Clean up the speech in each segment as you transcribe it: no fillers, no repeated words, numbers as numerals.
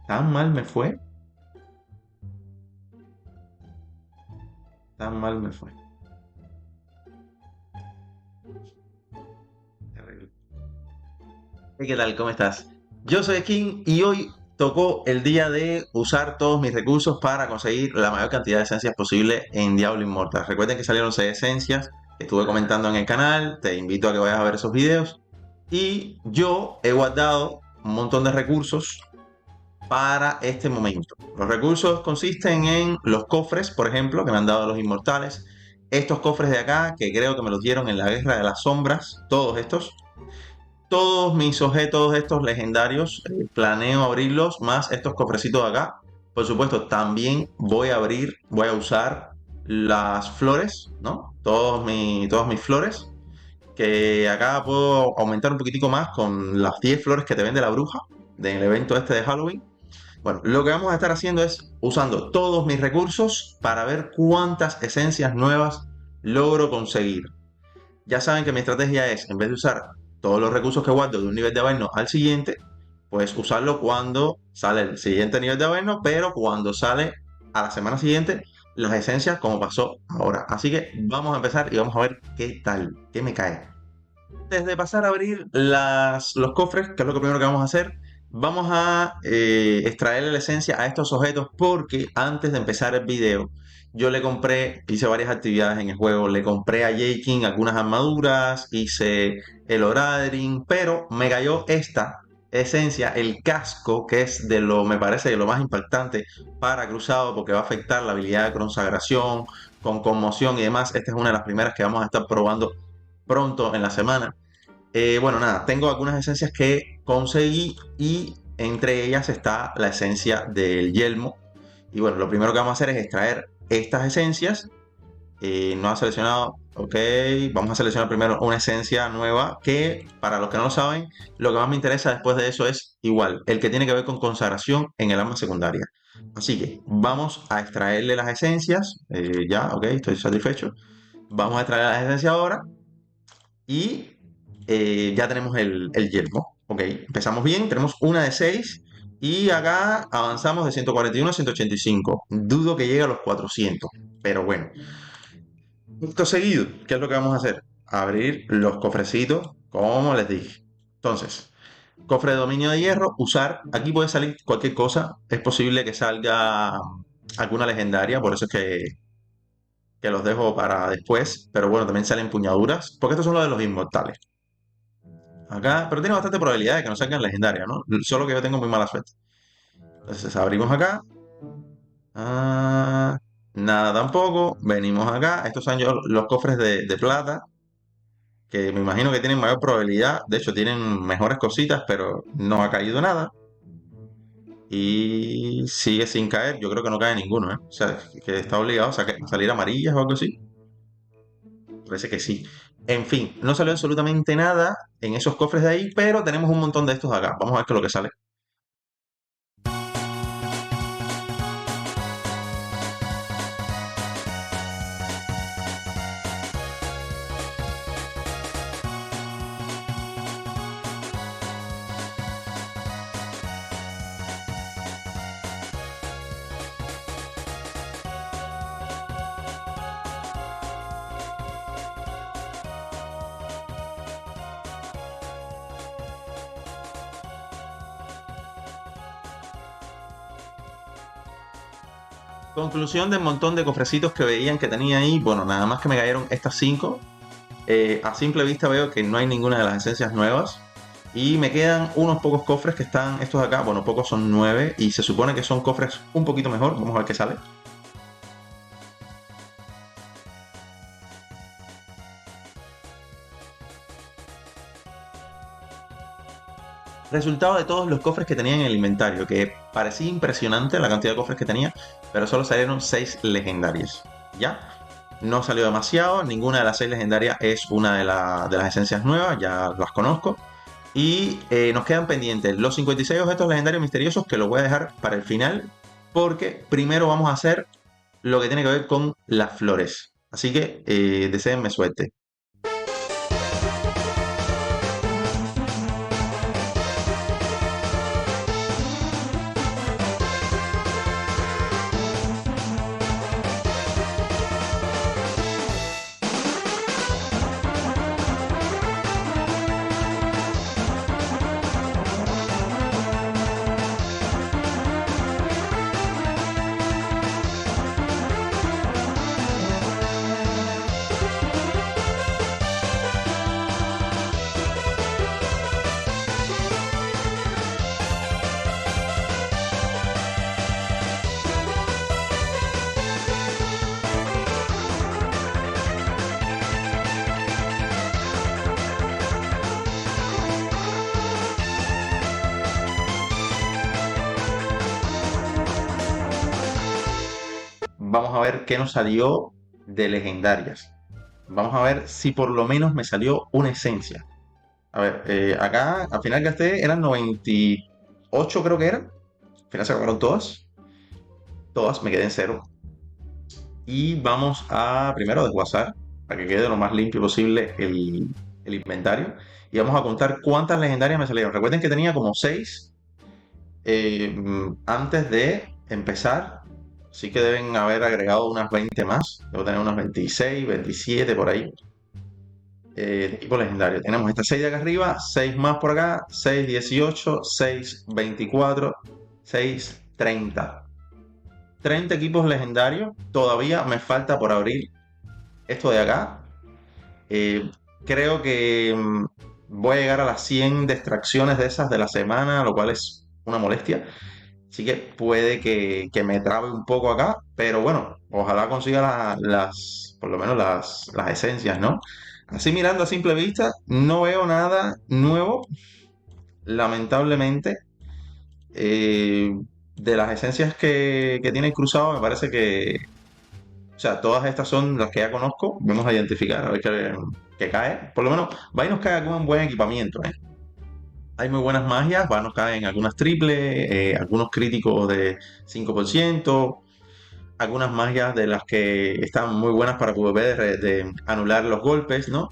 Tan mal me fue, tan mal me fue. Terrible. Hey, ¿qué tal? ¿Cómo estás? Yo soy Skin y hoy tocó el día de usar todos mis recursos para conseguir la mayor cantidad de esencias posible en Diablo Immortal. Recuerden que salieron 6 esencias que estuve comentando en el canal, te invito a que vayas a ver esos videos. Y yo he guardado un montón de recursos para este momento. Los recursos consisten en los cofres, por ejemplo, que me han dado los inmortales. Estos cofres de acá, que creo que me los dieron en la Guerra de las Sombras, todos estos. Todos mis objetos estos legendarios, planeo abrirlos, más estos cofrecitos de acá. Por supuesto, también voy a usar las flores, ¿no? Todas mis flores, que acá puedo aumentar un poquitico más con las 10 flores que te vende la bruja del evento este de Halloween. Bueno, lo que vamos a estar haciendo es usando todos mis recursos para ver cuántas esencias nuevas logro conseguir. Ya saben que mi estrategia es, en vez de usar todos los recursos que guardo de un nivel de Averno al siguiente, pues usarlo cuando sale el siguiente nivel de Averno, pero cuando sale a la semana siguiente las esencias como pasó ahora. Así que vamos a empezar y vamos a ver qué tal, qué me cae. Antes de pasar a abrir los cofres, que es lo primero que vamos a hacer, vamos a extraerle la esencia a estos objetos porque antes de empezar el video yo le compré, hice varias actividades en el juego, le compré a Jaykin algunas armaduras, hice el Oradrin, pero me cayó esta esencia, el casco, que es de lo, me parece, de lo más impactante para Cruzado porque va a afectar la habilidad de consagración, con conmoción y demás. Esta es una de las primeras que vamos a estar probando pronto en la semana. Bueno, nada, tengo algunas esencias que conseguí y entre ellas está la esencia del yelmo. Y bueno, lo primero que vamos a hacer es extraer estas esencias. No ha seleccionado, ok, vamos a seleccionar primero una esencia nueva que, para los que no lo saben, lo que más me interesa después de eso es igual, el que tiene que ver con consagración en el arma secundaria. Así que vamos a extraerle las esencias, ya, ok, estoy satisfecho. Vamos a extraer las esencias ahora y ya tenemos el yelmo. Ok, empezamos bien, tenemos una de 6 y acá avanzamos de 141 a 185. Dudo que llegue a los 400, pero bueno. Esto seguido, ¿qué es lo que vamos a hacer? Abrir los cofrecitos, como les dije. Entonces, cofre de dominio de hierro, usar. Aquí puede salir cualquier cosa. Es posible que salga alguna legendaria, por eso es que los dejo para después. Pero bueno, también salen empuñaduras, porque estos son los de los inmortales. Acá, pero tiene bastante probabilidad de que no salgan legendarias, ¿no? Solo que yo tengo muy mala suerte. Entonces abrimos acá. Ah, nada tampoco. Venimos acá. Estos son los cofres de plata, que me imagino que tienen mayor probabilidad. De hecho, tienen mejores cositas, pero no ha caído nada. Y sigue sin caer. Yo creo que no cae ninguno, ¿eh? O sea, que está obligado a salir amarillas o algo así. Parece que sí. En fin, no salió absolutamente nada en esos cofres de ahí, pero tenemos un montón de estos acá. Vamos a ver qué es lo que sale. Conclusión del montón de cofrecitos que veían que tenía ahí. Bueno, nada más que me cayeron estas 5. A simple vista veo que no hay ninguna de las esencias nuevas. Y me quedan unos pocos cofres que están estos de acá. Bueno, pocos son 9. Y se supone que son cofres un poquito mejor. Vamos a ver qué sale. Resultado de todos los cofres que tenía en el inventario. Que parecía impresionante la cantidad de cofres que tenía. Pero solo salieron 6 legendarias. ¿Ya? No salió demasiado. Ninguna de las 6 legendarias es una de las esencias nuevas. Ya las conozco. Y nos quedan pendientes los 56 objetos legendarios misteriosos que los voy a dejar para el final. Porque primero vamos a hacer lo que tiene que ver con las flores. Así que deseenme suerte. vamos a ver qué nos salió de legendarias. Vamos a ver si por lo menos me salió una esencia. A ver, acá al final gasté, eran 98 creo que eran. Al final se acabaron todas. Todas, me quedé en cero. Y vamos a primero desguazar para que quede lo más limpio posible el inventario. Y vamos a contar cuántas legendarias me salieron. Recuerden que tenía como 6 antes de empezar. Sí que deben haber agregado unas 20 más. Debo tener unas 26, 27 por ahí. De equipo legendario. Tenemos estas 6 de acá arriba, 6 más por acá, 6, 18, 6, 24, 6, 30. 30 equipos legendarios. Todavía me falta por abrir esto de acá. Eh, Creo que voy a llegar a las 100 de extracciones de esas de la semana, lo cual es una molestia. Así que puede que me trabe un poco acá, pero bueno, ojalá consiga por lo menos las esencias, ¿no? Así mirando a simple vista, no veo nada nuevo, lamentablemente. Eh, de las esencias que tiene el cruzado, me parece que, o sea, todas estas son las que ya conozco. Vamos a identificar, a ver qué cae. Por lo menos, va y nos cae con un buen equipamiento, ¿eh? Hay muy buenas magias, va, nos caen algunas triples, algunos críticos de 5%, algunas magias de las que están muy buenas para PvP de anular los golpes, ¿no?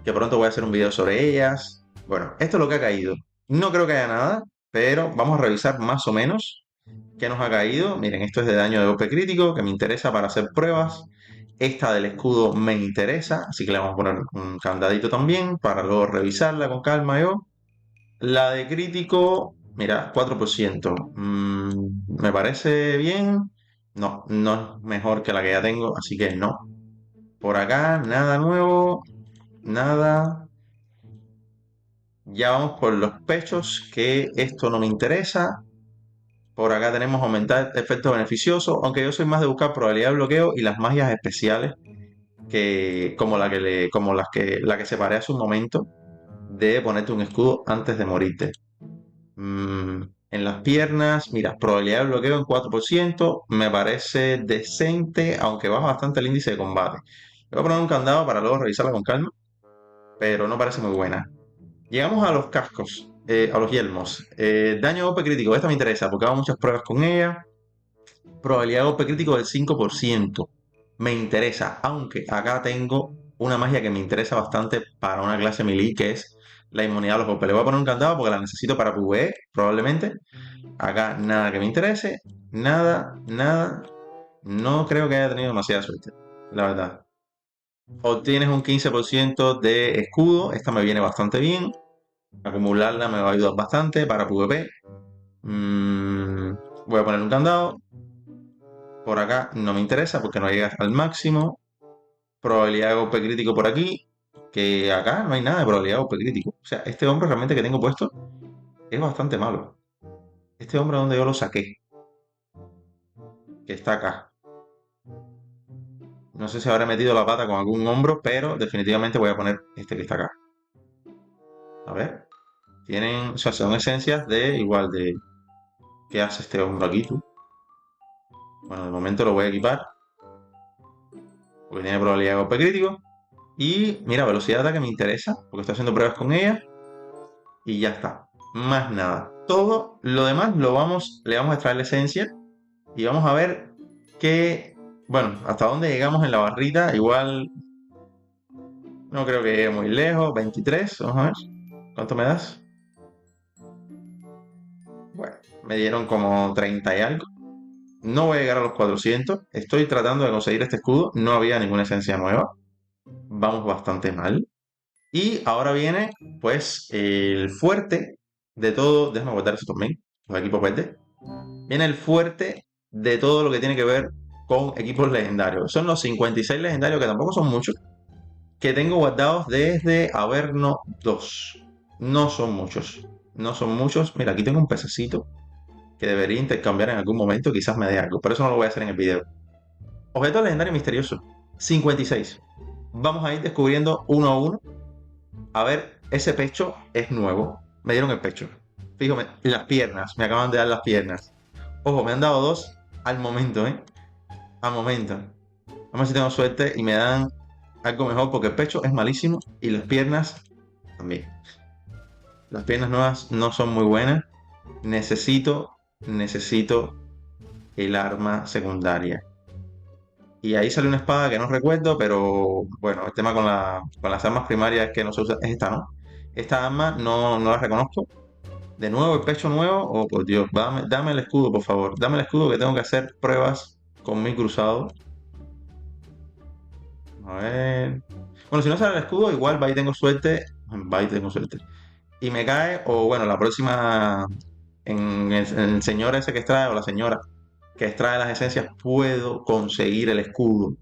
Que pronto voy a hacer un video sobre ellas. Bueno, esto es lo que ha caído. No creo que haya nada, pero vamos a revisar más o menos qué nos ha caído. Miren, esto es de daño de golpe crítico, que me interesa para hacer pruebas. Esta del escudo me interesa, así que le vamos a poner un candadito también para luego revisarla con calma yo. La de crítico, mira, 4%. ¿Me parece bien? No, no es mejor que la que ya tengo, así que no. Por acá, nada nuevo, nada. Ya vamos por los pechos, que esto no me interesa. Por acá tenemos aumentar efectos beneficiosos, aunque yo soy más de buscar probabilidad de bloqueo y las magias especiales, que como la que separé hace un momento, de ponerte un escudo antes de morirte. En las piernas, mira, probabilidad de bloqueo en 4%, me parece decente, aunque baja bastante el índice de combate. Le voy a poner un candado para luego revisarla con calma, pero no parece muy buena. Llegamos a los cascos, a los yelmos. Daño de golpe crítico, esta me interesa porque hago muchas pruebas con ella. Probabilidad de golpe crítico del 5%. Me interesa, aunque acá tengo una magia que me interesa bastante para una clase melee, que es la inmunidad a los golpes. Le voy a poner un candado porque la necesito para PvE, probablemente. Acá nada que me interese. Nada, nada. No creo que haya tenido demasiada suerte, la verdad. Obtienes un 15% de escudo. Esta me viene bastante bien. Acumularla me va a ayudar bastante para PvP. Voy a poner un candado. Por acá no me interesa porque no llega al máximo. Probabilidad de golpe crítico por aquí. Que acá no hay nada de probabilidad de golpe crítico. O sea, este hombre realmente que tengo puesto es bastante malo. Este hombre donde yo lo saqué. Que está acá. No sé si habré metido la pata con algún hombro, pero definitivamente voy a poner este que está acá. A ver. Tienen, o sea, son esencias de igual de... ¿Qué hace este hombro aquí tú? Bueno, de momento lo voy a equipar. Porque tiene probabilidad de golpe crítico. Y mira, velocidad de ataque me interesa, porque estoy haciendo pruebas con ella. Y ya está. Más nada. Todo lo demás le vamos a extraer la esencia. Y vamos a ver qué... Bueno, hasta dónde llegamos en la barrita. Igual no creo que llegue muy lejos. 23, vamos a ver. ¿Cuánto me das? Bueno, me dieron como 30 y algo. No voy a llegar a los 400. Estoy tratando de conseguir este escudo. No había ninguna esencia nueva. Vamos bastante mal. Y ahora viene, pues, el fuerte de todo. Déjame guardar eso también. Los equipos verdes. Viene el fuerte de todo lo que tiene que ver con equipos legendarios. Son los 56 legendarios, que tampoco son muchos, que tengo guardados desde Averno 2. No son muchos. No son muchos. Mira, aquí tengo un pececito que debería intercambiar en algún momento, quizás me dé algo, pero eso no lo voy a hacer en el video. Objeto legendario misterioso, 56. Vamos a ir descubriendo uno a uno. A ver, ese pecho es nuevo. Me dieron el pecho. Fíjame, las piernas, me acaban de dar las piernas. Ojo, me han dado dos al momento, ¿eh? A momento. Vamos a ver si tengo suerte y me dan algo mejor porque el pecho es malísimo y las piernas también. Las piernas nuevas no son muy buenas. Necesito el arma secundaria. Y ahí sale una espada que no recuerdo, pero bueno, el tema con las armas primarias que no se usa es esta, ¿no? Esta arma no la reconozco. De nuevo el pecho nuevo. Oh, por Dios, dame el escudo, por favor. Dame el escudo que tengo que hacer pruebas con mi cruzado. A ver. Bueno, si no sale el escudo, igual va y tengo suerte. Va y tengo suerte. Y me cae, o bueno, la próxima, en el señor ese que extrae, o la señora que extrae las esencias, puedo conseguir el escudo.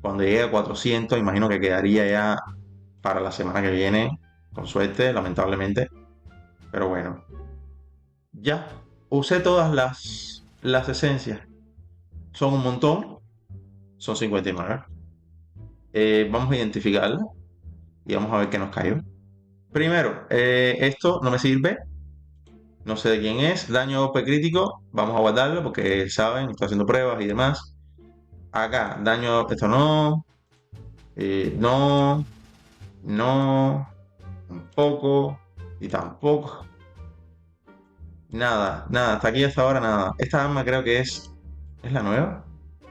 Cuando llegue a 400, imagino que quedaría ya para la semana que viene, con suerte, lamentablemente. Pero bueno, ya usé todas las esencias. Son un montón, son 59. Vamos a identificarlas y vamos a ver qué nos cayó. Primero, esto no me sirve. No sé de quién es. Daño OP crítico. Vamos a guardarlo porque saben, estoy haciendo pruebas y demás. Acá, daño, esto no. No, no, tampoco y tampoco. Nada, nada, hasta aquí hasta ahora nada. Esta arma creo que es. ¿Es la nueva?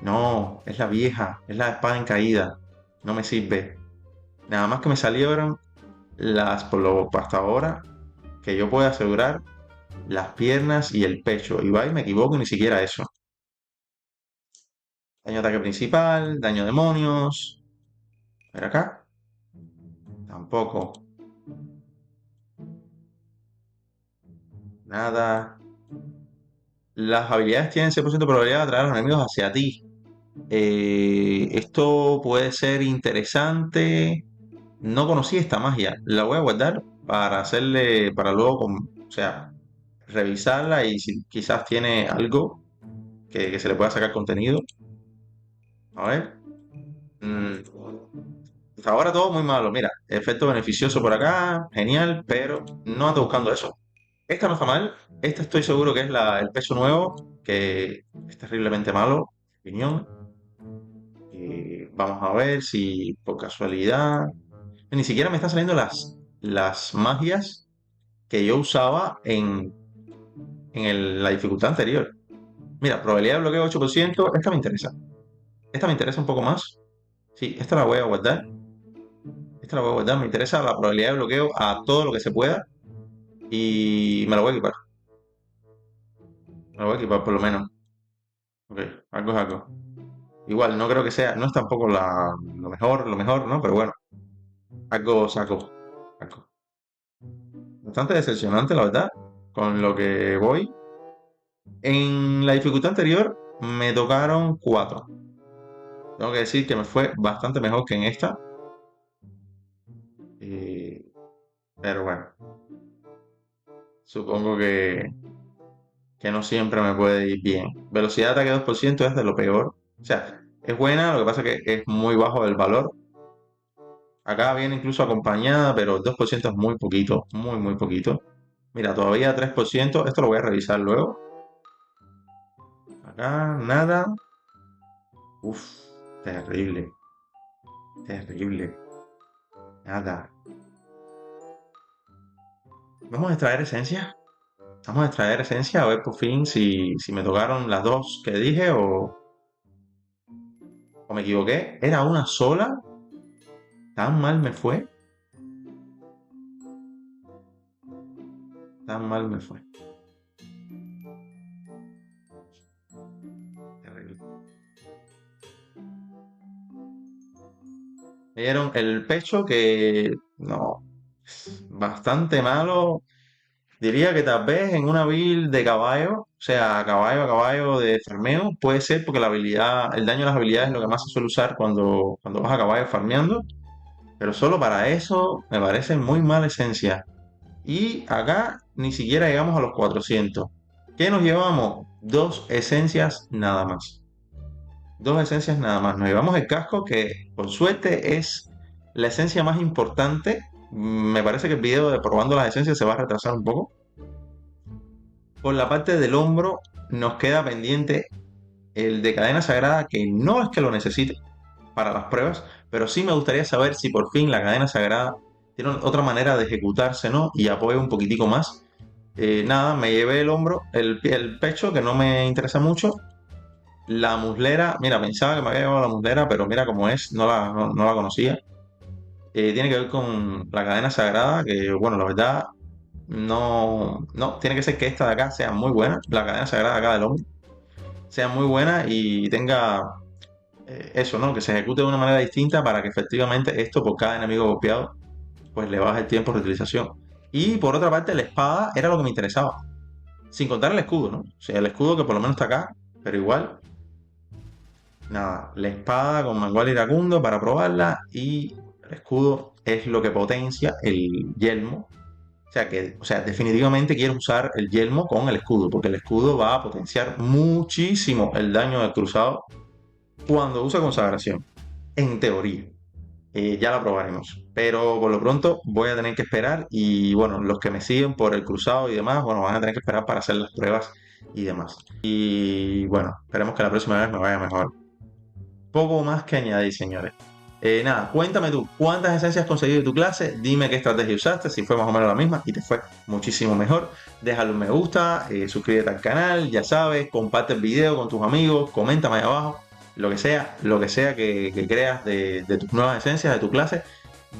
No, es la vieja, es la espada en caída. No me sirve. Nada más que me salieron por lo hasta ahora, que yo pueda asegurar, las piernas y el pecho. Y va y me equivoco, ni siquiera eso. Daño ataque principal, daño demonios. A ver acá. Tampoco. Nada. Las habilidades tienen 100% de probabilidad de atraer a los enemigos hacia ti. Esto puede ser interesante. No conocí esta magia. La voy a guardar para hacerle, para luego, o sea, revisarla y si quizás tiene algo que se le pueda sacar contenido. A ver. Mm, Hasta ahora todo muy malo. Mira, efecto beneficioso por acá, genial, pero no ando buscando eso. Esta no está mal. Esta estoy seguro que es el peso nuevo, que es terriblemente malo, en mi opinión. Vamos a ver si por casualidad. Ni siquiera me están saliendo las magias que yo usaba en la dificultad anterior. Mira, probabilidad de bloqueo 8%. Esta me interesa. Esta me interesa un poco más. Sí, esta la voy a guardar. Esta la voy a guardar. Me interesa la probabilidad de bloqueo a todo lo que se pueda. Y me la voy a equipar. Me la voy a equipar por lo menos. Ok, algo es algo. Igual, no creo que sea, no es tampoco lo mejor, ¿no? Pero bueno, algo saco. Algo. Bastante decepcionante, la verdad, con lo que voy. En la dificultad anterior me tocaron 4. Tengo que decir que me fue bastante mejor que en esta. eh, pero bueno, supongo que no siempre me puede ir bien. Velocidad de ataque 2% es de lo peor. O sea, es buena, lo que pasa es que es muy bajo el valor. Acá viene incluso acompañada, pero el 2% es muy poquito, muy, muy poquito. Mira, todavía 3%. Esto lo voy a revisar luego. Acá, nada. Uf, terrible, terrible. Nada. Vamos a extraer esencia. Vamos a extraer esencia a ver por fin si me tocaron las dos que dije o me equivoqué. Era una sola. Tan mal me fue. Tan mal me fue. Terrible. Me dieron el pecho que no, bastante malo. Diría que tal vez en una build de caballo, o sea, caballo a caballo de farmeo, puede ser porque la habilidad, el daño a las habilidades es lo que más se suele usar cuando vas a caballo farmeando, pero solo para eso me parece muy mala esencia. Y acá ni siquiera llegamos a los 400. ¿Qué nos llevamos? Dos esencias nada más. Dos esencias nada más. Nos llevamos el casco que por suerte es la esencia más importante. Me parece que el video de probando las esencias se va a retrasar un poco. Por la parte del hombro nos queda pendiente el de cadena sagrada, que no es que lo necesite para las pruebas, pero sí me gustaría saber si por fin la cadena sagrada tiene otra manera de ejecutarse, ¿no? Y apoya un poquitico más. Nada, me llevé el hombro, el pecho, que no me interesa mucho. La muslera, mira, pensaba que me había llevado la muslera, pero mira cómo es, no la conocía. Tiene que ver con la cadena sagrada, que bueno, la verdad, no, tiene que ser que esta de acá sea muy buena, la cadena sagrada de acá del hombro, sea muy buena y tenga eso, ¿no? Que se ejecute de una manera distinta para que efectivamente esto por cada enemigo golpeado, pues le baje el tiempo de utilización. Y por otra parte, la espada era lo que me interesaba, sin contar el escudo, ¿no? O sea, el escudo que por lo menos está acá, pero igual, nada, la espada con mangual iracundo para probarla y el escudo es lo que potencia el yelmo. O sea, definitivamente quiero usar el yelmo con el escudo, porque el escudo va a potenciar muchísimo el daño del cruzado cuando usa consagración, en teoría. Ya la probaremos. Pero por lo pronto voy a tener que esperar y bueno, los que me siguen por el cruzado y demás, bueno, van a tener que esperar para hacer las pruebas y demás. Y bueno, esperemos que la próxima vez me vaya mejor. Poco más que añadir, señores. Nada, cuéntame tú, ¿cuántas esencias has conseguido de tu clase? Dime qué estrategia usaste, si fue más o menos la misma y te fue muchísimo mejor. Déjale un me gusta, suscríbete al canal, ya sabes, comparte el video con tus amigos, coméntame ahí abajo, lo que sea que creas de tus nuevas esencias, de tu clase.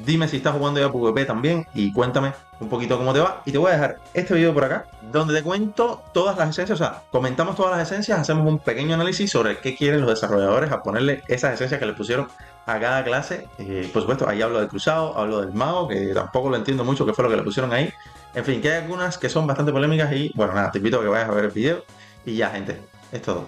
Dime si estás jugando ya PvP también y cuéntame un poquito cómo te va. Y te voy a dejar este video por acá, donde te cuento todas las esencias, o sea, comentamos todas las esencias, hacemos un pequeño análisis sobre qué quieren los desarrolladores a ponerle esas esencias que le pusieron a cada clase. Por supuesto, ahí hablo del cruzado, hablo del mago, que tampoco lo entiendo mucho qué fue lo que le pusieron ahí. En fin, que hay algunas que son bastante polémicas y bueno, nada, te invito a que vayas a ver el video. Y ya, gente, es todo.